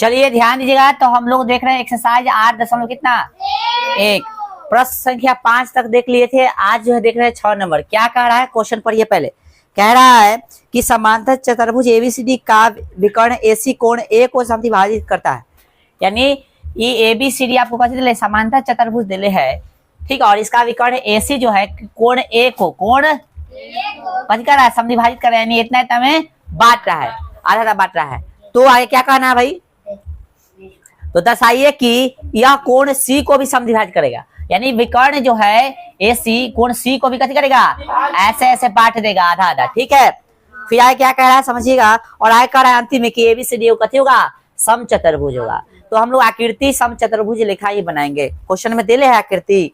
चलिए ध्यान दीजिएगा। तो हम लोग देख रहे हैं एक्सरसाइज 8 कितना 1 प्रश्न संख्या 5 तक देख लिए थे। आज जो है देख रहे हैं 6 नंबर। क्या कह रहा है क्वेश्चन पढ़िए पहले। कह रहा है कि समांतर चतुर्भुज एबीसीडी का विकर्ण एसी कोण ए को समद्विभाजित करता है। यानी ये एबीसीडी आपको कैसे दिले, समांतर चतुर्भुज दिले है, ठीक है। और इसका विकर्ण एसी जो है कोण ए को कैसे कर रहा है, समद्विभाजित कर रहा है, यानी इतना इतना में बांट रहा है, आधा बांट रहा है। तो आगे क्या कहना है भाई, तो दर्शाइए कि यह कोण सी को भी समद्विभाजित करेगा। यानी विकर्ण जो है ए सी कोण सी को भी कैसे करेगा, ऐसे ऐसे बांट देगा आधा आधा, ठीक है। फिर आगे क्या कह रहा है समझिएगा। और आगे कह रहा है अंतिम में कि एबीसीडी कथी होगा, समचतुर्भुज होगा। तो हम लोग आकृति समचतुर्भुज लिखा ही बनाएंगे। क्वेश्चन में देले है आकृति,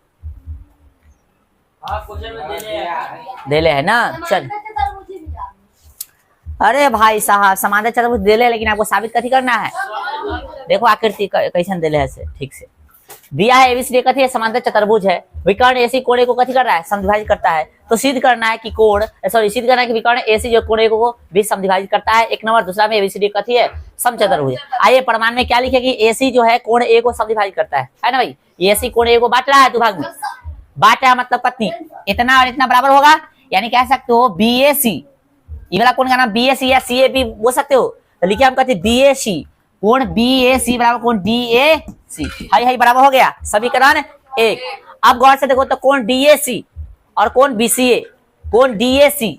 देले है ना। चल अरे भाई साहब समांतर चतुर्भुज देले, लेकिन आपको साबित कथी करना है। देखो आकृति कैसन देले है से, ठीक से दिया है एबीसीडी कथी है, समांतर चतुर्भुज है। विकर्ण एसी कोण को कथी कर रहा है, समद्विभाजित करता है। तो सिद्ध करना है कि कोण सिद्ध करना है कि विकर्ण एसी जो कोण को भी समद्विभाजित करता है। एक नंबर। दूसरा में एबीसीडी कथी है, समचतुर्भुज। आइए प्रमाण में क्या लिखेगी, एसी जो है कोण ए को समद्विभाजित करता है ना भाई। एसी कोण ए को बांट रहा है दो भाग में, बांट रहा मतलब कितनी, इतना और इतना बराबर होगा। यानी कह सकते हो बीएसी, ये वाला कोण का नाम बीएसी या सीएबी बोल सकते हो। तो लिखिए हम कहते हैं बीएसी कोण बीएसी बराबर कोण डीएसी, हाई बराबर हो गया समीकरण 1। अब गौर से देखो तो कोण डीएसी और कोण बीसीए, कोण डीएसी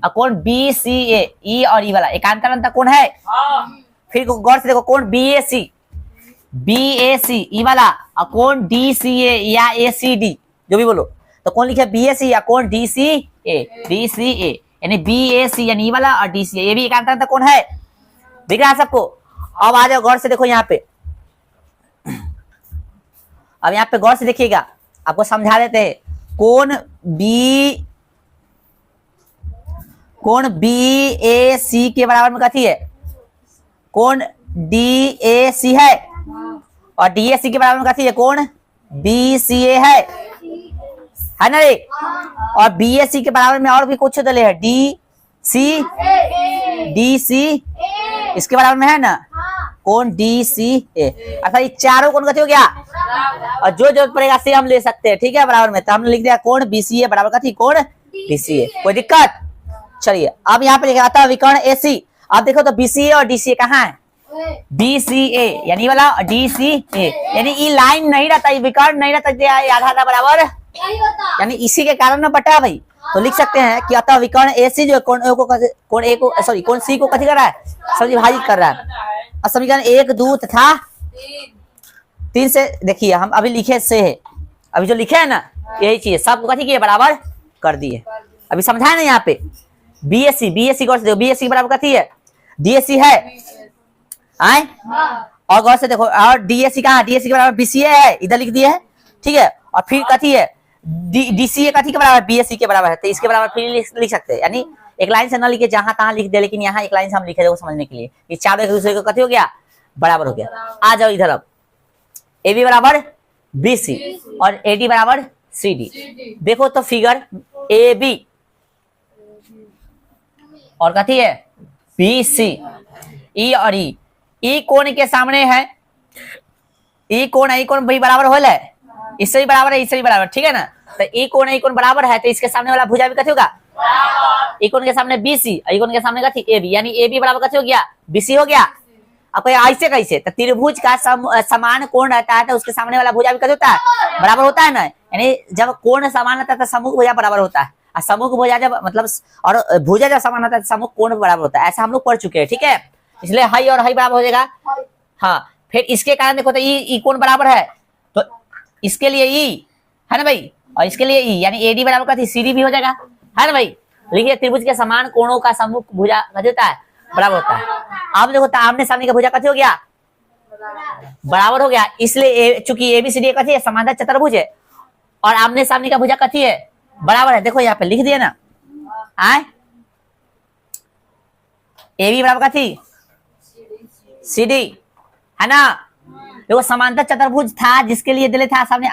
और कोण बीसीए, ई और ई वाला एकांतर अंतर कोण है। फिर गौर से देखो कोण बीएसी ई वाला और कोण डीसीए या एसीडी जो भी बोलो, तो कौन लिखे बीएसी या कोण डीसीए, यानी बीएसी यानी ई वाला और डीसीए, ये भी एकांतर अंतर कोण है। दिख रहा है सबको। अब आ जाओ गौर से देखो यहाँ पे, अब यहाँ पे गौर से देखिएगा, आपको समझा देते हैं। कोण बीएसी के बराबर में कथी है, कोण डीएसी है, और डीएसी के बराबर में कथी है, कोण बीसीए है ना रे। और बीएसी के बराबर में और भी कुछ दले है, डीसी इसके बराबर में है ना, कोण डीसीए। अर्थात ये चारों कोण कथी हो गया, और जो जरूरत पड़ेगा से हम ले सकते हैं, ठीक है बराबर में। तो हमने लिख दिया कोण बीसीए बराबर कथी, कोण डीसीए। कोई दिक्कत। चलिए अब यहाँ पे लिखा आता है विकर्ण एसी। अब देखो तो बीसीए और डीसीए कहाँ है, बीसीए यानी वाला डीसीए, यानी ये लाइन नहीं रहता, ये विकर्ण नहीं रहता, आधा आधा बराबर, यानी इसी के कारण में बटा भाई। तो लिख सकते हैं कि अतः विकर्ण एसी जो कोण सी को कथी कर रहा है, समद्विभाजित कर रहा है। और समीकरण 1 2 तथा 3 से देखिए हम अभी लिखे से है, अभी जो लिखे है ना यही चीज सबको कथी किए, बराबर कर दिए। अभी समझाए ना यहाँ पे बीएससी गौर से देखो, बीएससी बराबर कथी है, डीएससी है आए। और गौर से देखो, और डीएससी कहाँ, डीएससी के बराबर बीसीए है, इधर लिख दिए है, ठीक है। और फिर कथी है, डीसीए कथी के बराबर, बीएससी के बराबर है, तो इसके बराबर फिर लिख सकते हैं। यानी एक लाइन से ना लिखे, जहां तहां लिख दे, लेकिन यहाँ एक लाइन से हम लिखे समझने के लिए। ये चारों एक दूसरे को कथी हो गया, बराबर हो गया। आ जाओ इधर। अब एबी बराबर बीसी और एडी बराबर सीडी। देखो तो फिगर एबी और कथी है बीसी, ई और ई कोण के सामने है, ई कोण भाई बराबर हो है, इससे भी बराबर है, इससे भी बराबर, ठीक है ना। तो ई कोण बराबर है, तो इसके सामने वाला भुजा भी कथी होगा, ई कोण के सामने बीसी, ई कोण के सामने कथी एबी, यानी एबी बराबर कथी हो गया, बीसी हो गया। अब ऐसे कैसे, तो त्रिभुज का समान कोण रहता है तो उसके सामने वाला भुजा भी कथी होता है, बराबर होता है ना। यानी जब कोण समान रहता है तो सम्मुख भुजा बराबर होता है, और सम्मुख भुजा जब मतलब और भुजा जब समान होता है तो सम्मुख कोण बराबर होता है। ऐसा हम लोग पढ़ चुके हैं, ठीक है। इसलिए हाई और हाई बराबर हो जाएगा। हाँ फिर इसके कारण देखो तो ई कोण बराबर है, तो इसके लिए ई है ना भाई, और इसके लिए ई, यानी एडी बराबर कथी सीडी भी हो जाएगा, है ना भाई। लिखिए त्रिभुज के समान कोणों का सम्मुख भुजा कथी होता है, बराबर होता है। अब देखो आमने सामने का भुजा कथी हो गया, बराबर हो गया। इसलिए चूंकि एबीसीडी कथी है, समांतर चतुर्भुज है, और आमने सामने का भुजा कथी है, बराबर है। देखो यहाँ पे लिख दिया ना, आए एबी बराबर कथी सीडी, है ना। देखो समांतर चतुर्भुज था जिसके लिए दिले था सामने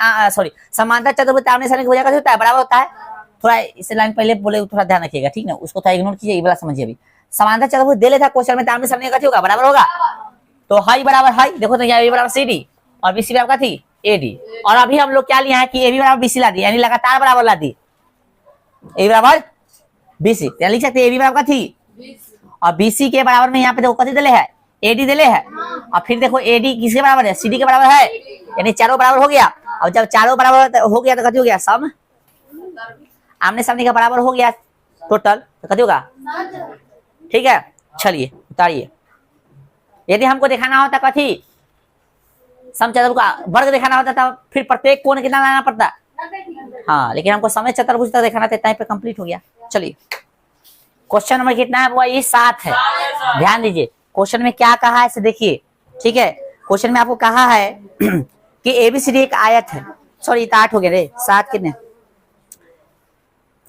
समांतर चतुर्भुज आमने सामने का भुजा कथी होता है, बराबर होता है। थोड़ा इस लाइन पहले बोले थोड़ा ध्यान रखिएगा, ठीक ना, उसको थोड़ा इग्नोर कीजिए, ये वाला समझिए। अभी समांतर चतुर्भुज दे लेता क्वेश्चन में तो आमने सामने का होगा बराबर होगा। तो हाई बराबर हाई, देखो तो यहाँ ए बराबर सी डी और बीसी बराबर का थी ए डी। और अभी हम लोग क्या लिया है कि ए बी बराबर बीसी ला दी, यानी लगातार बराबर ला दी ए बराबर बीसी। तो लिख सकते ए बी बराबर का थी और बीसी के बराबर में यहाँ पे देखो कथी दिले है एडी दिले है। और फिर देखो एडी किसके बराबर है, सीडी के बराबर है, यानी चारों बराबर हो गया। और जब चारों बराबर हो गया तो कथी हो गया सम, आमने सामने का बराबर हो गया टोटल, तो कथी होगा। ठीक है, चलिए उतारिए। यदि हमको दिखाना होता कथी समचतुर्भुज का वर्ग दिखाना होता था, फिर प्रत्येक कोण कितना लाना पड़ता। हाँ, लेकिन हमको समय चतुर्भुज तक दिखाना था, इतना पे कंप्लीट हो गया। चलिए क्वेश्चन नंबर कितना है, वो ये 7 है। ध्यान दीजिए क्वेश्चन में क्या कहा है इसे देखिए। ठीक है, क्वेश्चन में आपको कहा है कि एबीसीडी एक आयत है, सॉरी 8 हो गए रे, 7 कितने।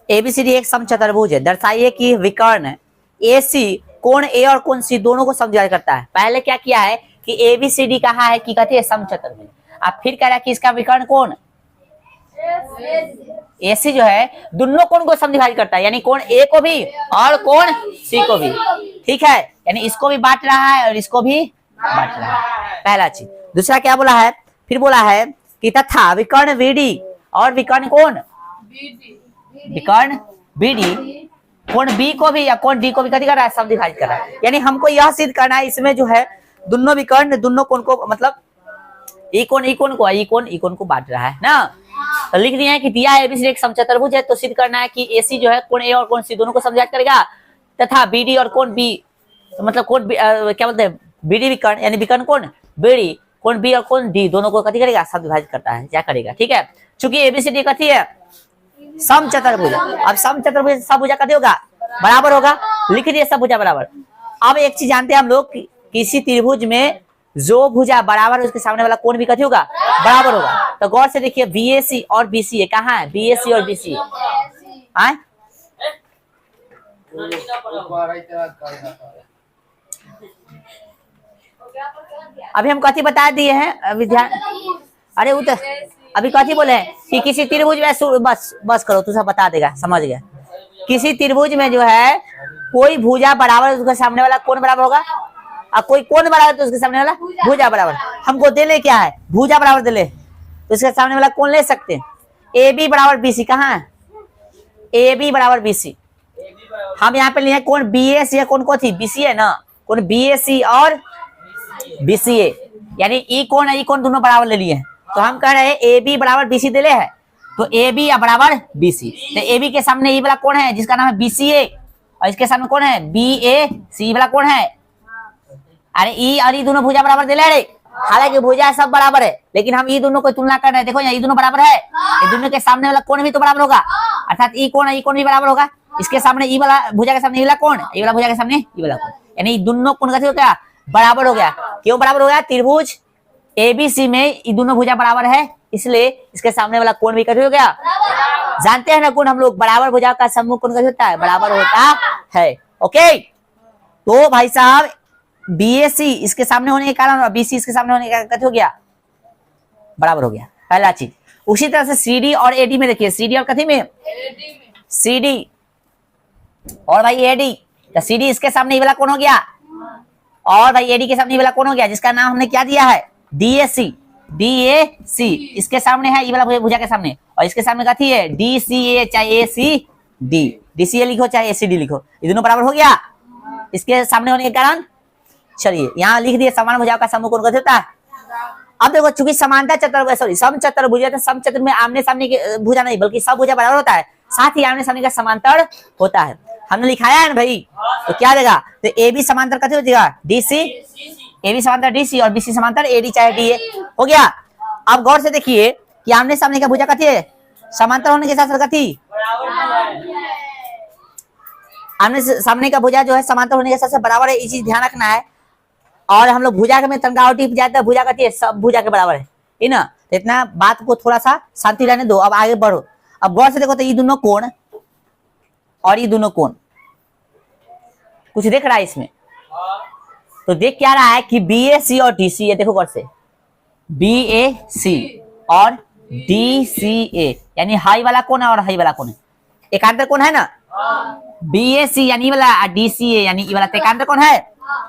एबीसीडी एक समचतुर्भुज है, दर्शाइए कि विकर्ण एसी कोण ए और कोण सी दोनों को समझाया करता है। पहले क्या किया है कि एबीसीडी कहा है कि कहते हैं समचतुर्भुज, अब फिर कह रहा है कि इसका विकर्ण कौन एसी जो है दोनों कोण को समविभाजित करता है, यानी कोण ए को भी और कोण सी को भी। ठीक है, यानी इसको भी बांट रहा है और इसको भी बांट रहा है, पहला चीज। दूसरा क्या बोला है, फिर बोला है कि तथा विकर्ण बीडी और विकर्ण कौन विकर्ण बीडी कोण बी को भी या कोण डी को भी कथी कर रहा है समविभाजित कर रहा है। यानी हमको यह सिद्ध करना है इसमें जो है दोनों विकर्ण दोनों कोण को मतलब ई कोण को बांट रहा है ना। तो लिख दिया है कि दिया है एबीसीडी एक समचतुर्भुज है, तो सिद्ध करना है कि एसी जो है कोण ए और कोण सी दोनों को समविभाजित करेगा, तथा बीडी और कोण बी मतलब कोण क्या बोलते हैं बीडी विकर्ण, यानी विकर्ण कोण बीडी कोण बी और कोण डी दोनों को कथी करेगा समविभाजित करता है, क्या करेगा। ठीक है, चूंकि एबीसीडी कथी है समचतुर्भुज, अब समचतुर्भुज सब भुजा कथी होगा बराबर होगा, लिख दिए सब भुजा बराबर। अब एक चीज जानते हैं हम लोग, किसी त्रिभुज में जो भुजा बराबर उसके सामने वाला कोण भी कथी होगा बराबर होगा। तो गौर से देखिए बीएसी और बीसीए कहाँ है, बीएसी और बीसीए आए। अभी हम कथी बता दिए हैं, अभी ध्यान, अरे वो तो अभी कथी बोले हैं कि किसी त्रिभुज में बस करो तू सब बता देगा, समझ गया। किसी त्रिभुज में जो है कोई भुजा बराबर उसके सामने वाला कोण बराबर होगा, और कोई कोण बराबर तो उसके सामने वाला भुजा बराबर। हमको दे ले क्या है भुजा बराबर दे ले, तो इसके सामने वाला कोण ले सकते हैं ए बी बराबर बीसी, कहाँ है ए बी बराबर बीसी। हम यहाँ पे लिए कोण बी ए सी, कोण को थी बीसी है ना, कोण बी ए सी और बीसीए, यानी ई कोण दोनों बराबर ले लिए हैं। तो हम कह रहे हैं ए बी बराबर बीसी दे ले है, तो ए बी बराबर बीसी। तो ए बी के सामने ई वाला कोण है जिसका नाम है बीसीए, और इसके सामने कौन है बी ए सी वाला कौन है, अरे ई और ई दोनों भुजा बराबर दे ले। हालांकि भुजा सब बराबर है, लेकिन हम ई दोनों को तुलना कर रहे हैं। देखो ये दोनों बराबर है, ये दोनों के सामने वाला कोण भी तो बराबर होगा, अर्थात ई कोण भी बराबर होगा। इसके सामने ई वाला भुजा के सामने ई वाला कोण, ई वाला भुजा के सामने ई वाला कोण, यानी दोनों कोण का क्या बराबर हो गया। क्यों बराबर हो गया, त्रिभुज एबीसी में ये दोनों भुजा बराबर है, इसलिए इसके सामने वाला कोण भी कैसे हो गया। जानते हैं ना कोण हम लोग बराबर भुजा का समूह कोण कैसे होता है, बराबर होता है। ओके, तो भाई साहब बीएसी इसके सामने होने के कारण और बीसी इसके सामने होने के कारण कैसे हो गया, बराबर हो गया, पहला चीज। उसी तरह से सीडी और एडी में देखिए, सीडी और कथी में सीडी और भाई एडी, तो सीडी इसके सामने ये वाला कौन हो गया, और भाई एडी के सामने ये वाला कौन हो गया जिसका नाम हमने क्या दिया है डीएसी। डीएसी इसके सामने है ये वाला भुजा के सामने, और इसके सामने कथी है डीसीए, चाहे एसी डी, डीसीए लिखो चाहे एसीडी लिखो, ये दोनों बराबर हो गया इसके सामने होने के कारण। चलिए यहाँ लिख दिए समान भुजाओं का समूह कौन होता है। अब देखो चूंकि समानता चतुर्भुज सॉरी समचतुर्भुज है, तो समचतुर्भुज में आमने सामने के भुजा नहीं बल्कि सब भुजा बराबर होता है, साथ ही आमने सामने का समांतर होता है। हमने लिखाया है ना भाई, तो क्या देगा, तो ए बी समांतर कथी हो जाएगा डीसी, ए बी समांतर डीसी और बीसी समांतर एडी चाहे डी हो गया। अब गौर से देखिए कि आमने सामने का भुजा कथी है, समांतर होने के साथ साथ कथी, आमने सामने का भुजा जो है समांतर होने के साथ साथ बराबर है, ये चीज ध्यान रखना है। और हम लोग भुजा में तनकावटी जाता है, भुजा कथी है सब भुजा के बराबर है ना, तो इतना बात को थोड़ा सा शांति रहने दो, अब आगे बढ़ो। अब गौर से देखो तो ये दोनों कोण और ये दोनों कोण कुछ देख रहा है इसमें, तो देख क्या रहा है कि बी ए सी और डी सी ए, देखो गौर से बी ए सी और डी सी ए, यानी हाई वाला कोण है और हाई वाला कोण है, एकांतर कोण है ना, बी ए सी यानी ई वाला, डी सी ए यानी ई वाला, तो आंसर कौन है?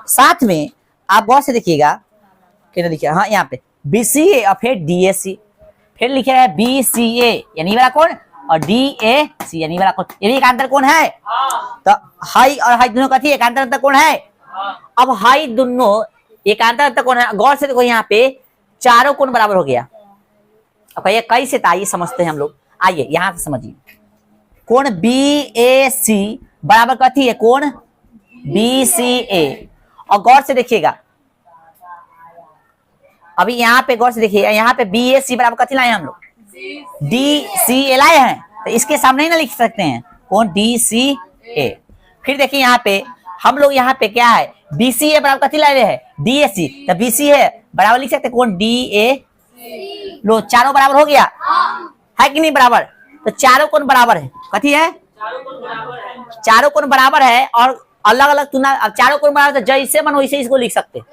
साथ में आप गौर से देखिएगा, कितना लिखा, हाँ यहाँ पे बी सी ए और फिर डी ए सी, फिर लिखे है बी सी ए यानी वाला कौन, और डी ए सी यानी वाला कौन, ये भी एक अंतर कौन है? तो हाई और हाई दोनों कथी एक अंतर कौन है? अब हाई दोनों एक अंतर कौन है? गौर से देखो यहाँ पे चारों कोण बराबर हो गया। अब कहिए कैसे था, ये समझते हैं हम लोग, आइए यहां से समझिए। कोण बी ए सी बराबर कथी है? कोण बी सी ए। और गौर से देखिएगा, अभी यहाँ पे गौर से देखिए, यहाँ पे बी ए सी बराबर कथी लाए हम लोग? डी सी ए लाए हैं, तो इसके सामने ही ना लिख सकते हैं कौन? डी सी ए। फिर देखिए यहाँ पे हम लोग यहाँ पे क्या है? बी सी ए बराबर कथी लाए हैं? डी ए सी, तो बी सी है बराबर लिख सकते हैं कौन? D A. लो चारों बराबर हो गया है कि नहीं? बराबर, तो चारों कोण बराबर है, कथी है? चारों कोण बराबर है, और अलग अलग तुलना, अब चारों कोण बराबर है, जैसे मन वैसे इसको लिख सकते हैं,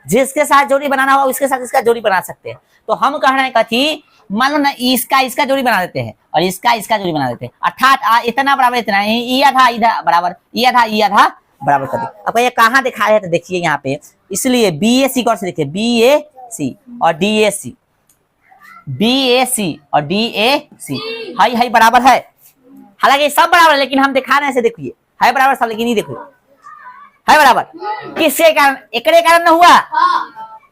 जिसके साथ जोड़ी बनाना होगा उसके साथ इसका जोड़ी बना सकते हैं। तो हम कह रहे हैं कथी, मान लो ना इसका जोड़ी बना देते हैं और इसका जोड़ी बना देते हैं, अर्थात इतना बराबर इतना, ये था इधर बराबर, ये था बराबर कर दे। अब ये कहाँ दिखाया है? तो देखिए यहाँ पे, इसलिए बी ए सी गौर से देखिए, बी ए सी और डी ए सी, बी ए सी और डी ए सी हाई बराबर है। हालांकि सब बराबर है, लेकिन हम दिखा रहे हैं, देखिए है बराबर सब, लेकिन नहीं देखिए है बराबर, किसके कारण? एक कारण न हुआ।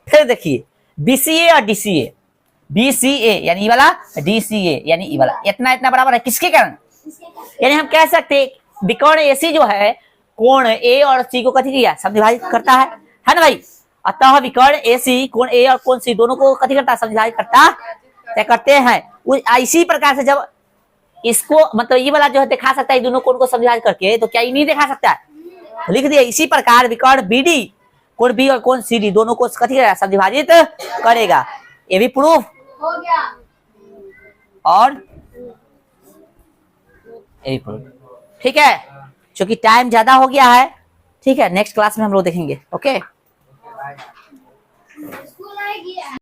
फिर देखिए बी सी ए और डी सी ए, बी सी ए यानी वाला, डी सी ए यानी ई वाला, इतना बराबर है, किसके कारण? यानी हम कह सकते विकर्ण एसी जो है कोण ए और सी को कथी किया? समविभाजित करता है ना भाई? अतः विकर्ण एसी कोण ए और कोण सी दोनों को कथी करता है? समविभाजित करते हैं। इसी प्रकार से जब इसको मतलब ये वाला जो है दिखा सकता है दोनों कोण को समविभाजित करके, तो क्या ये नहीं दिखा सकता है? लिख दिया इसी प्रकार विकर्ण बी डी कोण बी और कोण सी डी दोनों को कथी करेगा? समविभाजित करेगा। ये भी प्रूफ हो गया, और ये भी प्रूफ। ठीक है, क्योंकि टाइम ज्यादा हो गया है, ठीक है, नेक्स्ट क्लास में हम लोग देखेंगे। ओके।